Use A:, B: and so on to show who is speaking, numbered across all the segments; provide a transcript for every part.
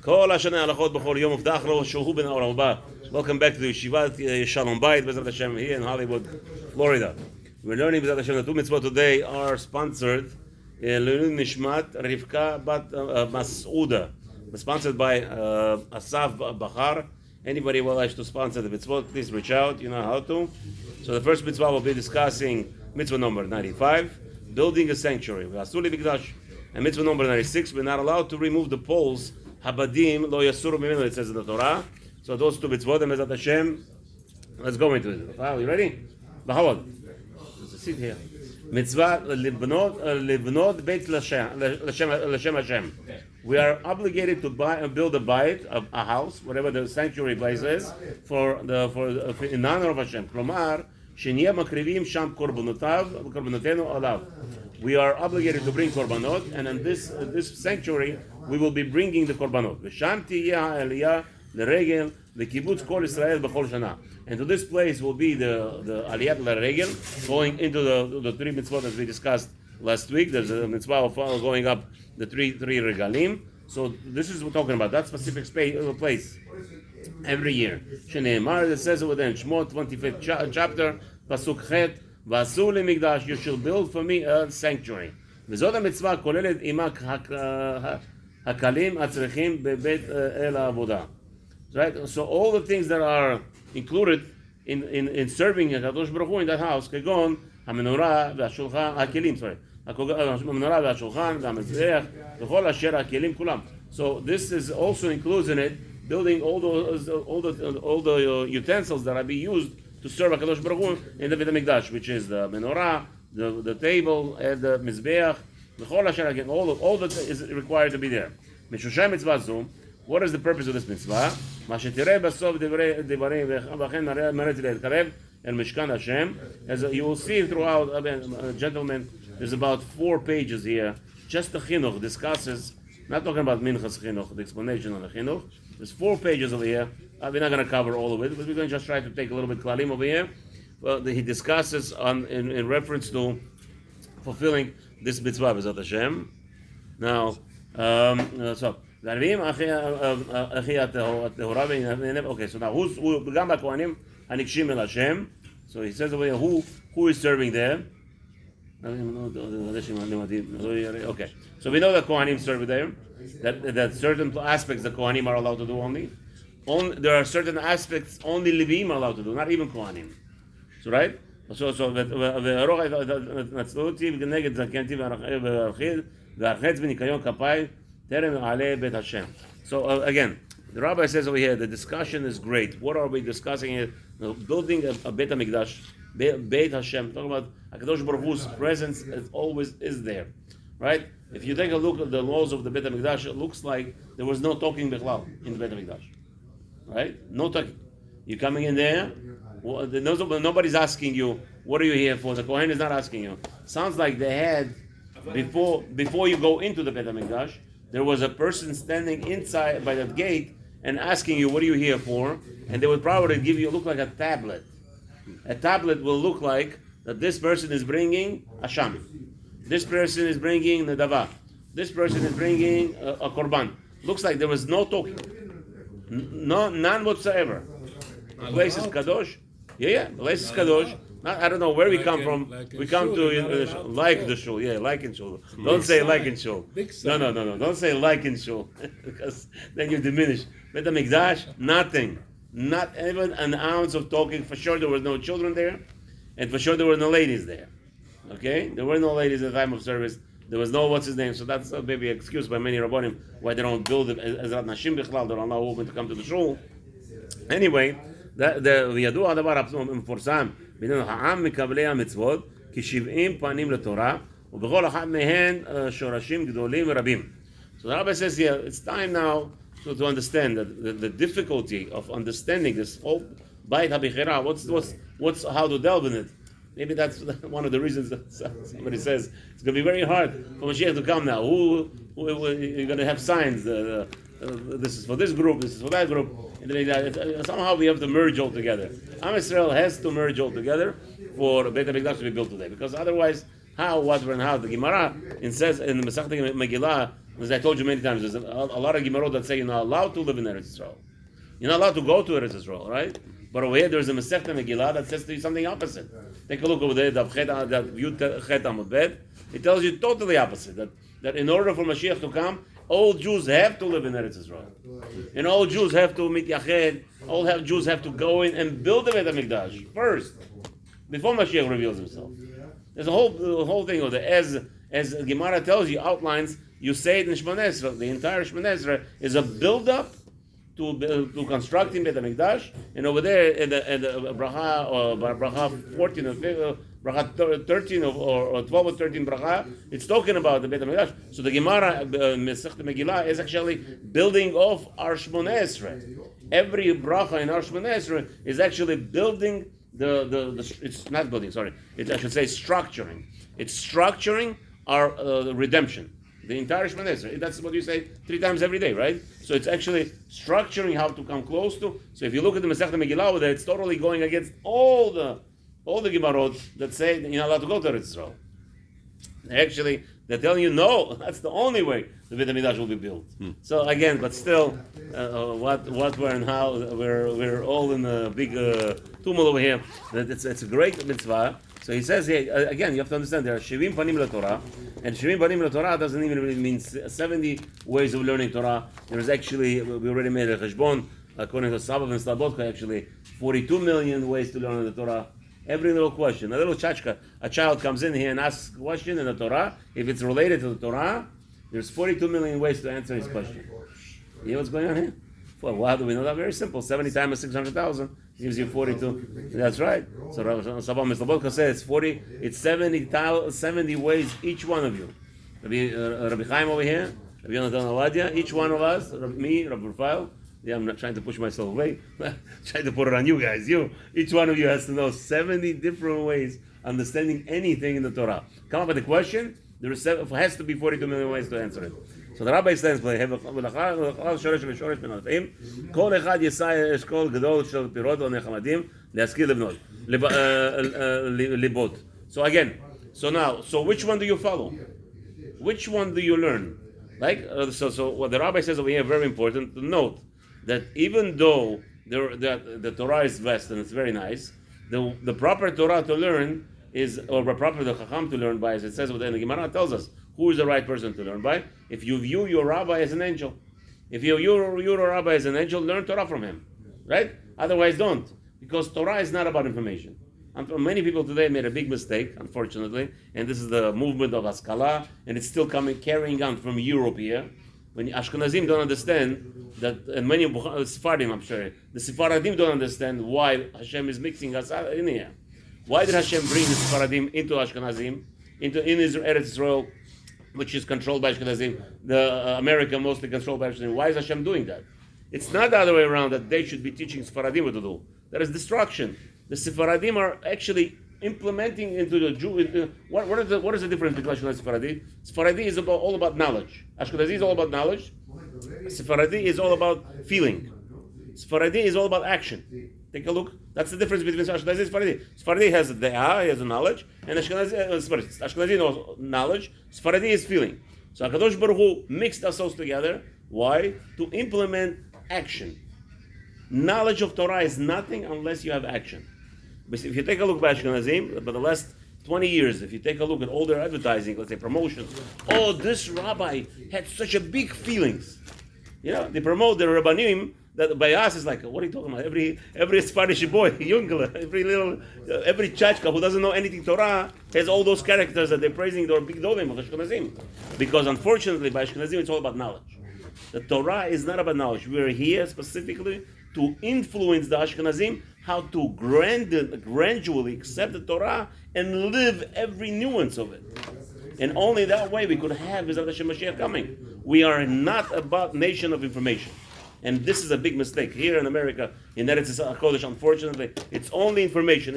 A: Kol Hashana Alachot B'chol Yom Uvdach Lo Shuhu Ben Olam Haba. Welcome back to the Yeshivat Shalom Beith, B'ezrat Hashem, here in Hollywood, Florida. We're learning B'ezrat Hashem. The two mitzvot today are sponsored. Le'ilui Nishmat Rivka Bat Mas'uda, sponsored by Asaf Bahar. Anybody would like to sponsor the mitzvot, please reach out. You know how to. So the first mitzvah will be discussing mitzvah number 95, building a sanctuary. V'asuli Hamikdash. And mitzvah number 96, we're not allowed to remove the poles. Habadim lo yasuru mimenu, it says in the Torah. So those two mitzvot, and B'ezrat Hashem, let's go into it. Are you ready? B'chavod. Sit here. Mitzvah libnot beit l'shem Hashem. We are obligated to build a bayit, a house, whatever the sanctuary place is, in honor of Hashem. Klomar sheniyeh makrivim sham korbanotenu alav. We are obligated to bring korbanot, and in this sanctuary we will be bringing the korbanot. V'sham tiyeh ha'aliyah l'regel l'kibbutz kol Israel b'chol shana. And to this place will be the aliyat l'regel, going into the three mitzvot as we discussed last week. There's a mitzvah of going up the three regalim. So this is what we're talking about, that specific place every year. Shneimar, it says over there in Shmot 25th chapter, pasuk chet. V'asu Hamikdash, you shall build for me a sanctuary. וזאת המצווה כוללת עמה הקלים הצריכים בבית אל העבודה. Right? So all the things that are included in serving HaKadosh Baruch Hu in that house, כגון המנורה והשולחן, הכלים, המנורה והשולחן והמזבח וכל אשר הכלים כולם. So this is also includes in it building all the utensils that are being used to serve HaKadosh Baruch Hu in the Beit Hamikdash, which is the menorah, the table, and the mizbeach, all that is required to be there. Mishushay mitzvah zu. What is the purpose of this mitzvah? As you will see throughout, gentlemen, there's about 4 pages here. Just the chinuch discusses, not talking about minchas chinuch, the explanation on the chinuch. There's 4 pages over here. We're not going to cover all of it, but we're going to just try to take a little bit klalim over here. Well, he discusses in reference to fulfilling this mitzvah b'ezrat Hashem. Now, so okay. So now, who's גם בכהנים הנקשים אל Hashem? So he says over here, who is serving there? Okay. So we know that Kohanim serve there. That certain aspects the Kohanim are allowed to do only. There are certain aspects only Levim are allowed to do, not even Kohanim. So right? So again, the rabbi says over here, the discussion is great. What are we discussing here? Building a Beit Hamikdash, Beit Hashem, talking about HaKadosh Baruch Hu's presence always is there. Right? If you take a look at the laws of the Beit Hamikdash, it looks like there was no talking Bechlal in the Beit Hamikdash. Right? No talking. You're coming in there, nobody's asking you, what are you here for? The Kohen is not asking you. Sounds like they had, before you go into the Beit HaMikdash, there was a person standing inside by that gate and asking you, what are you here for? And they would probably give you, look like a tablet. A tablet will look like that this person is bringing a sham. This person is bringing nedava. This person is bringing a korban. Looks like there was no talking. None whatsoever. The place is kadosh. Yeah, the place is kadosh. I don't know where we come from. We come to like the shul. Yeah, like in shul. Don't say like in shul. No. Don't say like in shul because then you diminish. Beit HaMikdash, nothing. Not even an ounce of talking. For sure there were no children there, and for sure there were no ladies there. Okay, there were no ladies at the time of service. There was no what's his name. So that's maybe an excuse by many rabbanim why they don't build it as nashim bichlal. They don't allow women to come to the shul. Anyway, וידוע הדבר המפורסם בינינו העם מקבלי המצוות כ70 פנים לתורה ובכל אחת מהן שורשים גדולים ורבים. So the rabbi says here, it's time now to understand that the difficulty of understanding this whole Beit HaBechira, what's how to delve in it. Maybe that's one of the reasons that somebody says it's going to be very hard for Mashiach to come now. You're going to have signs. This is for this group, this is for that group. And somehow we have to merge all together. Am Yisrael has to merge all together for Beit HaMikdash to be built today. Because otherwise, how, what, and how? The Gemara says in the Masechet Megillah, As I told you many times, there's a lot of Gemarot that say you're not allowed to live in Eretz Yisrael. You're not allowed to go to Eretz Yisrael, right? But over here, there's a Masechta Megillah that says to you something opposite. Take a look over there, that Yud Chet Amud Bet. It tells you totally opposite. That in order for Mashiach to come, all Jews have to live in Eretz Yisrael. And all Jews have to meet Yached. All Jews have to go in and build the Beit HaMikdash first, before Mashiach reveals himself. There's a whole thing of the as Gemara tells you, outlines, you say it in Shemona Esrei. The entire Shemona Esrei is a build-up to constructing Beit HaMikdash, and over there in the bracha 14 or 15, bracha 13 or 12 or 13 bracha, it's talking about the Beit HaMikdash. So the Gemara Masechta Megillah is actually building off our Shemona Esrei. Every bracha in our Shemona Esrei is actually building the it's not building, sorry. I should say structuring. It's structuring our redemption. The entire Shemona Esrei. That's what you say 3 times every day, right? So it's actually structuring how to come close to. So if you look at the Masechta Megillah over there, it's totally going against all the Gemarot that say that you're not allowed to go to Eretz Yisrael. Actually, they're telling you no. That's the only way the Beit HaMikdash will be built. So again, but still, what, where, and how we're all in a big tumult over here. That it's a great mitzvah. So he says here again, you have to understand there are Shivim Panim LaTorah, and Shivim Panim LaTorah doesn't even really mean 70 ways of learning Torah. There is actually, we already made a cheshbon according to Sabav and Slabotka, actually 42 million ways to learn the Torah. Every little question, a little chachka, a child comes in here and asks a question in the Torah. If it's related to the Torah, there's 42 million ways to answer his question. You know what's going on here? Well, how do we know that? Very simple. 70 times 600,000 gives you 42. That's right. So Sabbah Mislabotka says it's 70 ways each one of you. Rabbi Chaim over here, Rabbi Yonatan Avadia, each one of us, me, Rabbi Rafael. Yeah, I'm not trying to push myself away. Trying to put it on you guys. Each one of you has to know 70 different ways understanding anything in the Torah. Come up with a question. There has to be 42 million ways to answer it. So the rabbi stands by כל אחד יסע אשכול גדול של פירות ונחמדים להשכיל לבנות ליבות. So again, so which one do you follow? Which one do you learn? So what the rabbi says over here, very important to note, that even though the Torah is vast and it's very nice, the proper Torah to learn is, or the proper the Chacham to learn by, as it says within the Gemara tells us, who is the right person to learn by? If you view your rabbi as an angel. If you view your rabbi as an angel, learn Torah from him. Right? Otherwise, don't. Because Torah is not about information. And many people today made a big mistake, unfortunately, and this is the movement of Haskalah, and it's still carrying on from Europe here. When Ashkenazim don't understand that, and many Sephardim, I'm sure, the Sephardim don't understand why Hashem is mixing us in here. Why did Hashem bring the Sephardim into Ashkenazim, in Eretz Israel, which is controlled by Ashkenazim, America mostly controlled by Ashkenazim? Why is Hashem doing that? It's not the other way around, that they should be teaching Sephardim what to do. That is destruction. The Sephardim are actually implementing into the Jew. What is the difference between Ashkenazi and Sephardi? Sephardi is all about knowledge. Ashkenazi is all about knowledge. Sephardi is all about feeling. Sephardi is all about action. Take a look. That's the difference between Ashkenazi and Sephardi. Sephardi has the he has the knowledge, and Ashkenazi knows knowledge. Sephardi is feeling. So HaKadosh Baruch Hu mixed us all together. Why? To implement action. Knowledge of Torah is nothing unless you have action. But if you take a look by Ashkenazim, for the last 20 years, if you take a look at all their advertising, let's say promotions, this rabbi had such a big feelings. They promote the Rabbanim, that by us is like, what are you talking about? Every Spanish boy, Jungler, every chachka who doesn't know anything Torah has all those characters that they're praising their big dolim of Ashkenazim. Because unfortunately, by Ashkenazim, it's all about knowledge. The Torah is not about knowledge. We are here specifically to influence the Ashkenazim how to gradually accept the Torah and live every nuance of it. And only that way we could have B'ezrat Hashem Mashiach coming. We are not about nation of information. And this is a big mistake. Here in America, in Eretz HaKodesh, unfortunately, it's only information.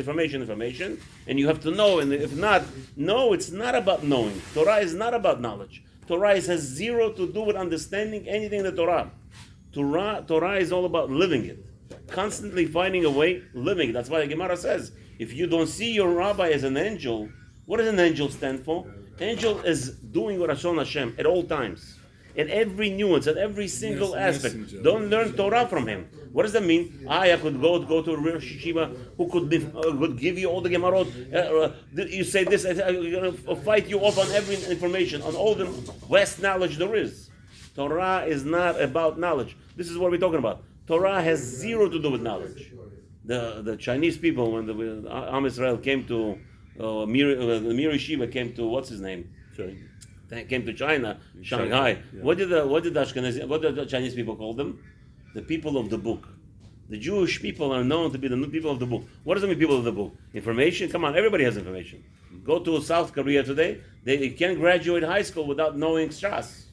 A: And you have to know, and if not, no, it's not about knowing. Torah is not about knowledge. Torah has zero to do with understanding anything in the Torah. Torah is all about living it. Constantly finding a way, living it. That's why the Gemara says, if you don't see your rabbi as an angel, what does an angel stand for? Angel is doing what Ratzon Hashem at all times. in every nuance and every single aspect. Don't learn Torah from him. What does that mean? I could go to a Rosh Yeshiva who could give you all the Gemarot. You say this, I'm going to fight you off on every information, on all the vast knowledge there is. Torah is not about knowledge. This is what we're talking about. Torah has zero to do with knowledge. The Chinese people, when the Am Israel came to the Mir Yeshiva came to what's his name? Came to China, Shanghai. Yeah. What did the Chinese people call them? The people of the book. The Jewish people are known to be the people of the book. What does it mean, people of the book? Information? Come on, everybody has information. Go to South Korea today. They can't graduate high school without knowing Shas.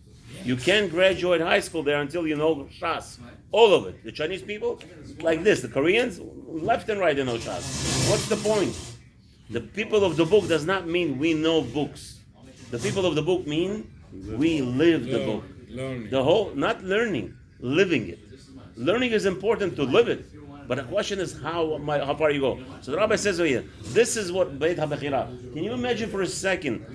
A: You can't graduate high school there until you know Shas. All of it. The Chinese people, like this. The Koreans, left and right, they know Shas. What's the point? The people of the book does not mean we know books. The people of the book mean we live the book. The whole, not learning, living it. Learning is important to live it. But the question is how far you go. So the rabbi says over here, this is what Beit HaBechira. Can you imagine for a second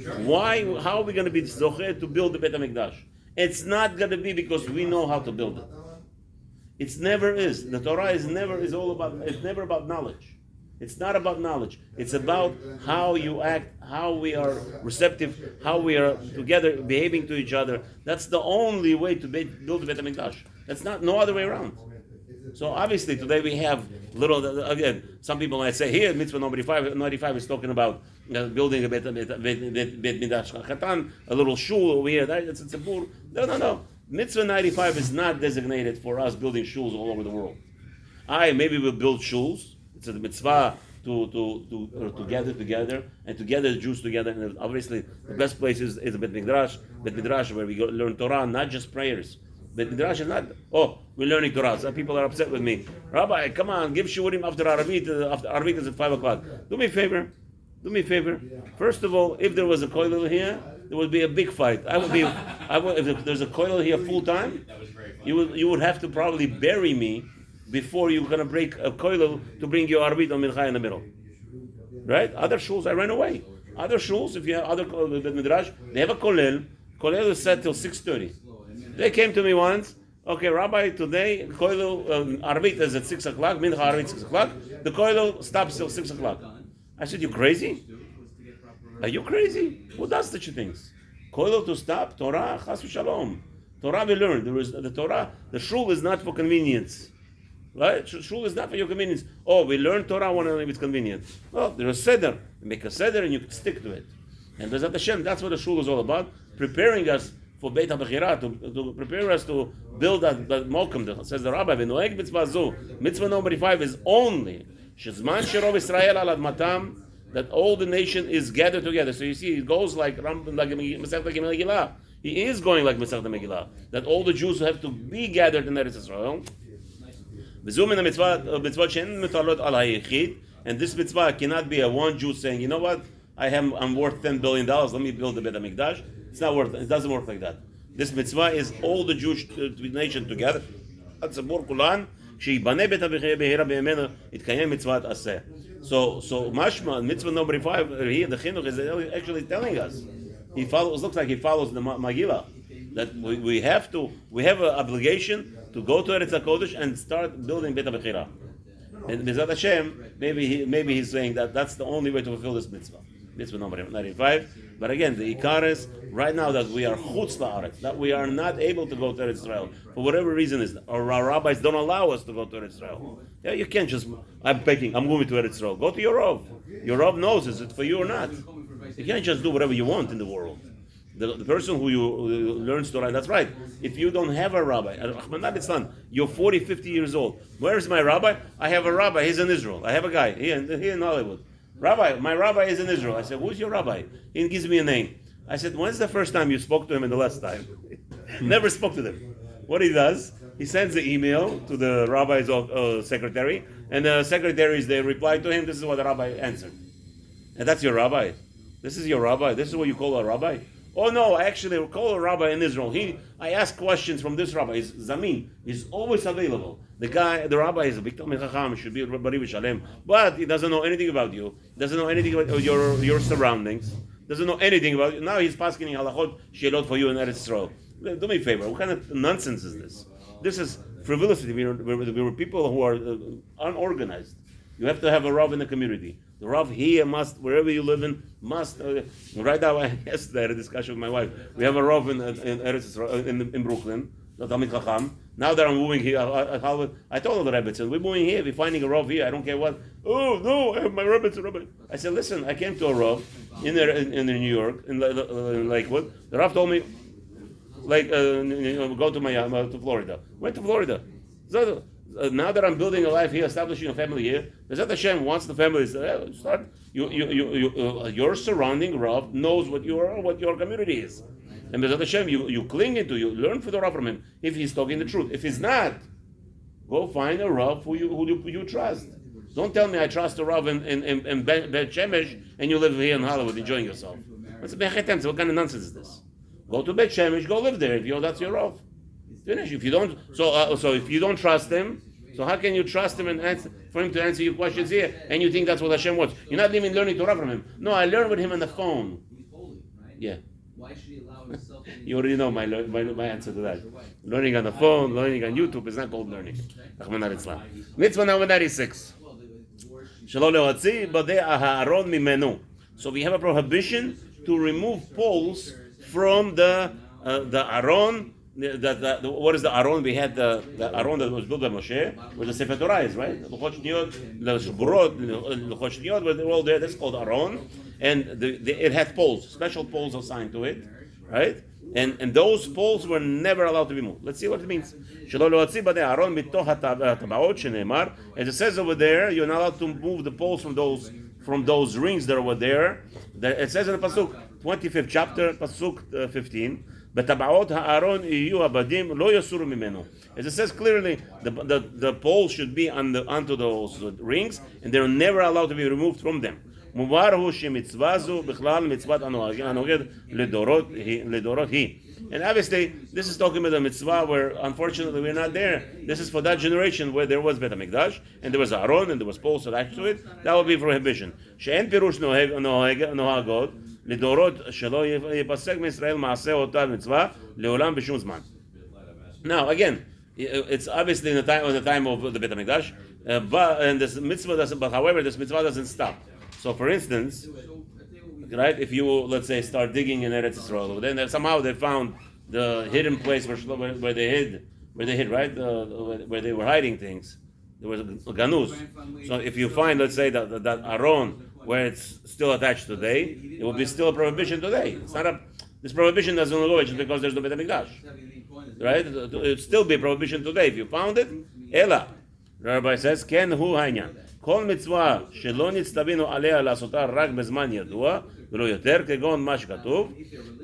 A: how are we going to be zocher to build the Beit HaMikdash? It's not going to be because we know how to build it. It never is. The Torah it's never about knowledge. It's not about knowledge. It's about how you act, how we are receptive, how we are together behaving to each other. That's the only way to build the Beit HaMikdash. That's no other way around. So obviously today we have again, some people might say here, Mitzvah number 95 is talking about building a Beit Mikdash Chatan, a little shul over here. It's a bur. No. Mitzvah 95 is not designated for us building shuls all over the world. Maybe we'll build shuls. It's a mitzvah to gather together and to gather the Jews together. And obviously, the best place is the Beit Midrash, where we learn Torah, not just prayers. Beit Midrash is not, we're learning Torah. Some people are upset with me. Rabbi, come on, give shiurim after Arvit. After Arvit is at 5 o'clock. Do me a favor. First of all, if there was a koilel here, there would be a big fight. If there's a koilel here full time, you would have to probably bury me before you're going to break a koilel to bring your arbit or mincha in the middle. Right? Other shuls, I ran away. Other shuls, if you have other midrash, they have a koilel. Koilel is set till 6:30. They came to me once. Okay, Rabbi, today koilel arbit is at 6 o'clock. Mincha arbit 6 o'clock. The koilel stops till 6 o'clock. I said, you crazy? Are you crazy? Who does such things? Koilel to stop? Torah, chas v'shalom. Torah we learn. There is the Torah. The shul is not for convenience. Right? Shul is not for your convenience. We learn Torah when it's convenient. Well, there's a seder. You make a seder and you can stick to it. And Bezat Hashem, that's what the shul is all about. Preparing us for Beit HaBechira, to prepare us to build that Mokum. Says the Rabbi, V'noeg mitzvah zu. Mitzvah number 5 is only Shezman Shirov Israel al Admatam, that all the nation is gathered together. So you see, it goes like Masechet Megillah. He is going like Masechet Megillah. That all the Jews have to be gathered in Eretz Israel. And this mitzvah cannot be a one Jew saying, you know what, I'm worth $10 billion, let me build the Beit HaMikdash. It's not worth it. It doesn't work like that. This mitzvah is all the Jewish nation together. So mashma, mitzvah number 5, here the chinuch is actually telling us. Looks like he follows the Megillah. That we have an obligation to go to Eretz HaKodesh and start building Beit HaBechira. And Bezat Hashem, maybe he's saying that's the only way to fulfill this mitzvah. Mitzvah number 95. But again, the ikar is right now that we are chutz la'aretz, that we are not able to go to Eretz Israel for whatever reason is, or our rabbis don't allow us to go to Eretz Israel. Yeah, you can't just, I'm going to Eretz Israel. Go to your Rav. Your Rav knows is it for you or not. You can't just do whatever you want in the world. The person who learns Torah, that's right. If you don't have a rabbi, you're 40, 50 years old. Where is my rabbi? I have a rabbi. He's in Israel. I have a guy here in Hollywood. Rabbi, my rabbi is in Israel. I said, who's your rabbi? He gives me a name. I said, when's the first time you spoke to him and the last time? Never spoke to them. What he does, he sends the email to the rabbi's secretary, and the secretaries, they reply to him, this is what the rabbi answered. And that's your rabbi. This is your rabbi. This is what you call a rabbi. Oh no, I actually call a rabbi in Israel. I ask questions from this rabbi. He's Zamin. He's always available. The rabbi is a big Talmid Chacham, should be a Bari V'Shalem, but he doesn't know anything about you. Doesn't know anything about your surroundings. Doesn't know anything about you. Now he's asking halachot shelot for you in Eretz Yisrael. Do me a favor. What kind of nonsense is this? This is frivolity. We were people who are unorganized. You have to have a Rav in the community. The Rav here must, wherever you live in, must. Right now, yesterday I had a discussion with my wife. We have a Rav in Brooklyn, the Talmid Chacham. Now that I'm moving here, I told the Rebbetzin, we're moving here, we're finding a Rav here, I don't care what. Oh, no, I have my Rebbetzin. I said, listen, I came to a Rav in New York, in Lakewood. The Rav told me, go to Florida. Went to Florida. So, now that I'm building a life here, establishing a family here, Bezat Hashem wants the family to start. Your surrounding Rav knows what your community is. And Bezat Hashem, you cling into, you learn for the Rav from him if he's talking the truth. If he's not, go find a Rav who you trust. Don't tell me I trust a Rav in Beit Shemesh and you live here in Hollywood enjoying yourself. What kind of nonsense is this? Go to Beit Shemesh, go live there. If that's your Rav, finish. If you don't, so if you don't trust him, so how can you trust him for him to answer your questions here? And you think that's what Hashem wants? You're not even learning Torah from him. No, I learned with him on the phone. Yeah. Why should he allow himself? You already know my answer to that. Learning on the phone, learning on YouTube is not called learning. Mitzvah number 96. So we have a prohibition to remove poles from the Aron. What is the Aron? We had the Aron that was built by Moshe, where the Sefer Torah is, right? The Luchot Shniyot, where they're all there. That's called Aron, and it had poles, special poles assigned to it, right? And those poles were never allowed to be moved. Let's see what it means. As it says over there, you're not allowed to move the poles from those rings that were there. It says in the pasuk, 25th chapter, pasuk 15. As it says clearly, the poles should be onto those rings, and they're never allowed to be removed from them. And obviously, this is talking about a mitzvah where, unfortunately, we're not there. This is for that generation where there was Beit Hamikdash, and there was Aaron, and there was poles attached to it. That would be prohibition. לדורות שלא ייפסק מישראל מעשה אותה מצווה לעולם בשום זמן. Now again, it's obviously in the time of the Beit Hamikdash, but this mitzvah doesn't stop. So for instance, right, if you let's say start digging in Eretz Yisrael, then somehow they found the hidden place where they hid, right, where they were hiding things. There was a ganuz. So if you find, let's say that Aron, where it's still attached today, it will be still a prohibition today. It's not this prohibition doesn't go away just because there's no Beit Hamikdash, right? It will still be a prohibition today. If you found it, Ela. The Rabbi says, Ken hu ha'inyan. כל מצווה שלא נצטווינו עליה לעשותה רק בזמן ידוע, ולא יותר, כגון מה שכתוב,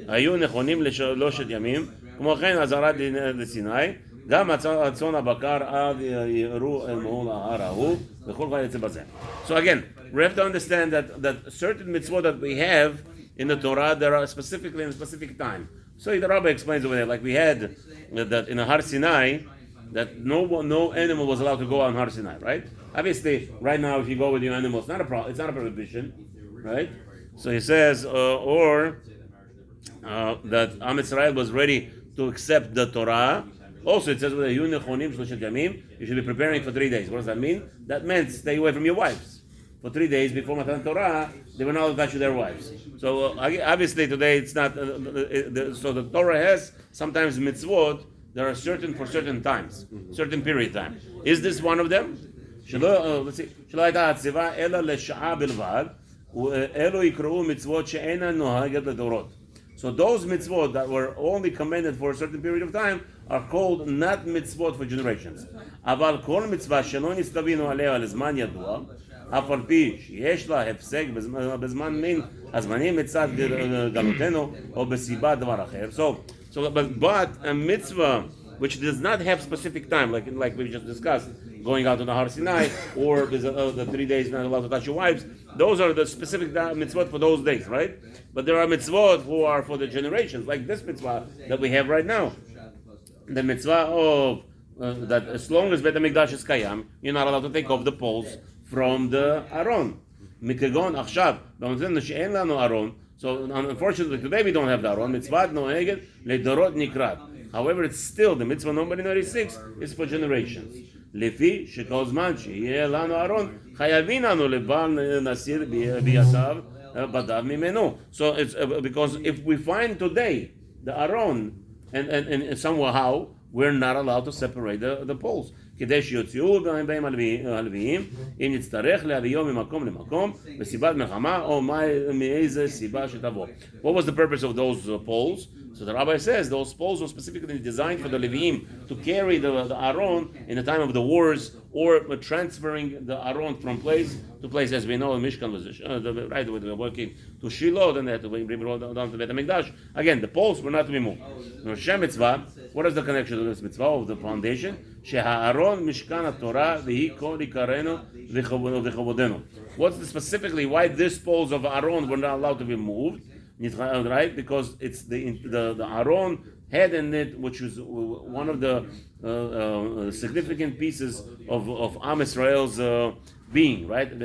A: היו נכונים לשלושת ימים, כמו כן אזהרת לסיני, גם הצאן הבקר עד יראו אל מעול ההר ההוא, וכל כך יצא בזה. So again, we have to understand that certain mitzvot that we have in the Torah, there are specifically in a specific time. So the Rabbi explains over there, like we had that in a Har Sinai, that no animal was allowed to go on Har Sinai, right? Obviously, right now, if you go with your animal, it's not a prohibition, right? So he says, that Am Yisrael was ready to accept the Torah. Also, it says, you should be preparing for 3 days. What does that mean? That meant stay away from your wives. For 3 days before Matan Torah, they were not attached to their wives. So obviously today it's not. So the Torah has sometimes mitzvot that are certain for certain times, certain period of time. Is this one of them? Let's see. So those mitzvot that were only commanded for a certain period of time are called not mitzvot for generations. אבל כל מצווה שלא נצטווינו עליה לזמן ידוע, אף על פי שיש לה הפסק בזמן מן הזמנים מצד גלותנו או בסיבה דבר אחר. But a mitzvah which does not have specific time, like we just discussed, going out to the Har Sinai, or the 3 days not allowed to touch your wives, those are the specific mitzvot for those days, right? But there are mitzvot who are for the generations, like this mitzvah that we have right now. The mitzvah of that as long as Beit Hamikdash is Kayam, you're not allowed to take off the poles from the Aron. Mikegon achshav, במתן שאין לנו ארון, So unfortunately, today we don't have the Aron. Mitzvat noeged ledorot nikrat. However, it's still the mitzvah number 96 is for generations. Lefi shekol zman sheyeh lanu Aron chayavin anu lebal nasir biyatav badav mimenu. So it's because if we find today the Aron and somehow we're not allowed to separate the poles. כדי שיוציאו בהם הלוויים, אם נצטרך להביאו ממקום למקום, בסיבת מלחמה, או מאיזה סיבה שתבוא. What was the purpose of those poles? So the rabbi says those poles were specifically designed for the Leviim to carry the Aron in the time of the wars, or transferring the Aron from place to place. As we know, the Mishkan was right when they were working to Shiloh, then they had to bring it down to Beith Hamikdash. Again, the poles were not to be moved. Shem mitzvah. What is the connection to this mitzvah of the foundation? שהארון משכן התורה והיא כל עיקרנו וכבודנו. What's specifically why these poles of Aaron were not allowed to be moved? Right? Because it's the Aaron had in it, which was one of the significant pieces of Am Israel's being, right? And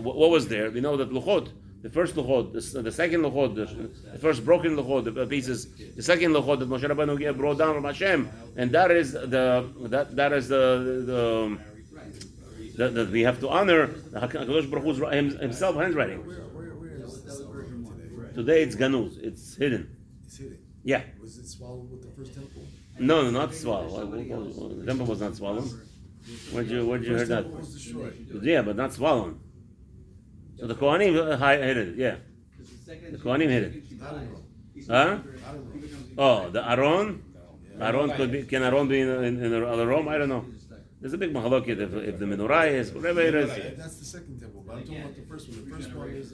A: what was there? We know that Luchot, the first luchot, the second luchot, the first broken luchot, the pieces, the second luchot that Moshe Rabbeinu brought down from Hashem, and that we have to honor the Hakadosh Baruch Hu's himself handwriting.
B: Where is the temple
A: Today it's ganuz, it's hidden.
B: It's hidden.
A: Yeah.
B: Was it swallowed with the first temple?
A: No, not swallowed. The temple was not swallowed. Where'd you hear that?
B: Was destroyed.
A: Yeah, but not swallowed. So the Kohanim hid it, yeah. The Kohanim hid it.
B: I don't know.
A: Huh?
B: I don't know.
A: Oh, the Aron? Aron could be, can Aron be in the other room? I don't know. There's a big mahaloket if the menorah is, whatever it is.
B: That's the second temple, but I'm talking about the first one. The first one is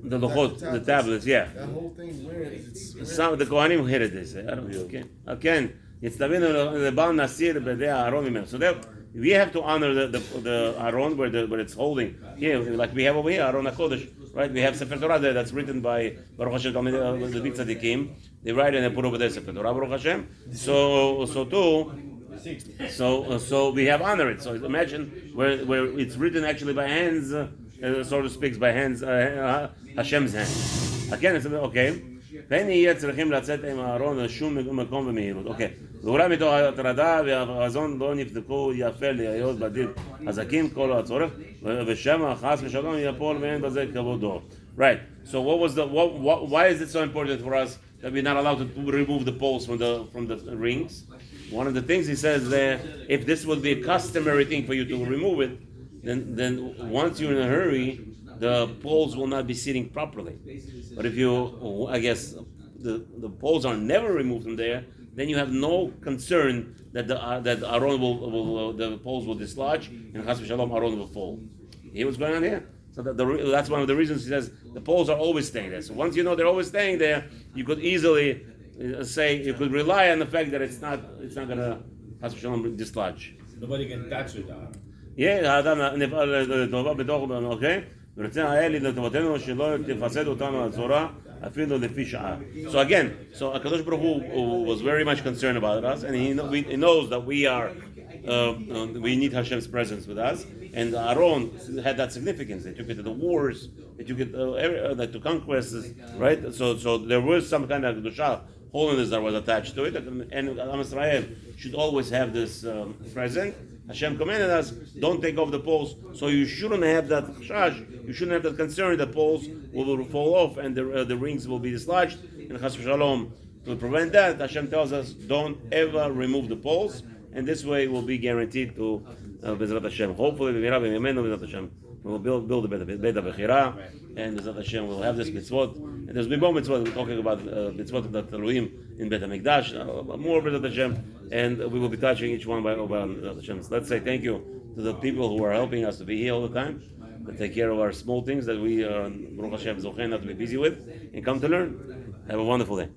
A: The luchot, the tablets, yeah.
B: that whole thing, where is it?
A: Some the Kohanim hid it, they say. I don't know, okay? Again, it's the Bal Nasir B'dei Aron Mimenu. So there, we have to honor the Aron where it's holding. Here, like we have over here, Aron HaKodesh, right? We have Sefer Torah there that's written by Baruch Hashem, the big tzaddikim. They write and they put over there Sefer Torah, Baruch Hashem. So we have honor it. So imagine where it's written actually by hands, so to speak, by hands, Hashem's hand. Again, it's okay. ואין יהיה צריכים לצאת עם הארון לשום מקום במהירות. אוקיי. ואולי מתוך הטרדה והרזון לא נבדקו יפה להיות בדין חזקים כל הצורך, ושם חס ושלום יפול ואין בזה כבודו. Right. So why is it so important for us that we're not allowed to remove the poles from the rings? One of the things he says there, if this would be a customary thing for you to remove it, then once you're in a hurry, the poles will not be sitting properly. But if you, I guess, the poles are never removed from there, then you have no concern that the Aron the poles will dislodge and Chas v'Shalom Aron will fall. Hear what's going on here? So that's one of the reasons he says the poles are always staying there. So once you know they're always staying there, you could easily say, you could rely on the fact that it's not going to Chas v'Shalom dislodge.
C: Nobody can touch it.
A: Yeah, okay. So again, so HaKadosh Baruch Hu was very much concerned about us, and he knows that we need Hashem's presence with us, and Aaron had that significance. They took it to the wars, they took it to conquests, right? So there was some kind of kedusha, holiness that was attached to it, and Am Israel should always have this present. Hashem commanded us, don't take off the poles, so you shouldn't have that chash, you shouldn't have that concern that poles will fall off and the rings will be dislodged. And Chas v'Shalom, to prevent that, Hashem tells us, don't ever remove the poles, and this way we'll be guaranteed to Bezrat Hashem. Hopefully, Bezrat Hashem, we'll build a Beit HaBechira, and Bezrat Hashem will have this mitzvot. And there's more mitzvot, we're talking about mitzvot that Elohim in Beit HaMikdash, more Bezrat Hashem, and we will be touching each one by Bezrat Hashem. So let's say thank you to the people who are helping us to be here all the time, to take care of our small things that we, Baruch Hashem, Zochen, not to be busy with, and come to learn. Have a wonderful day.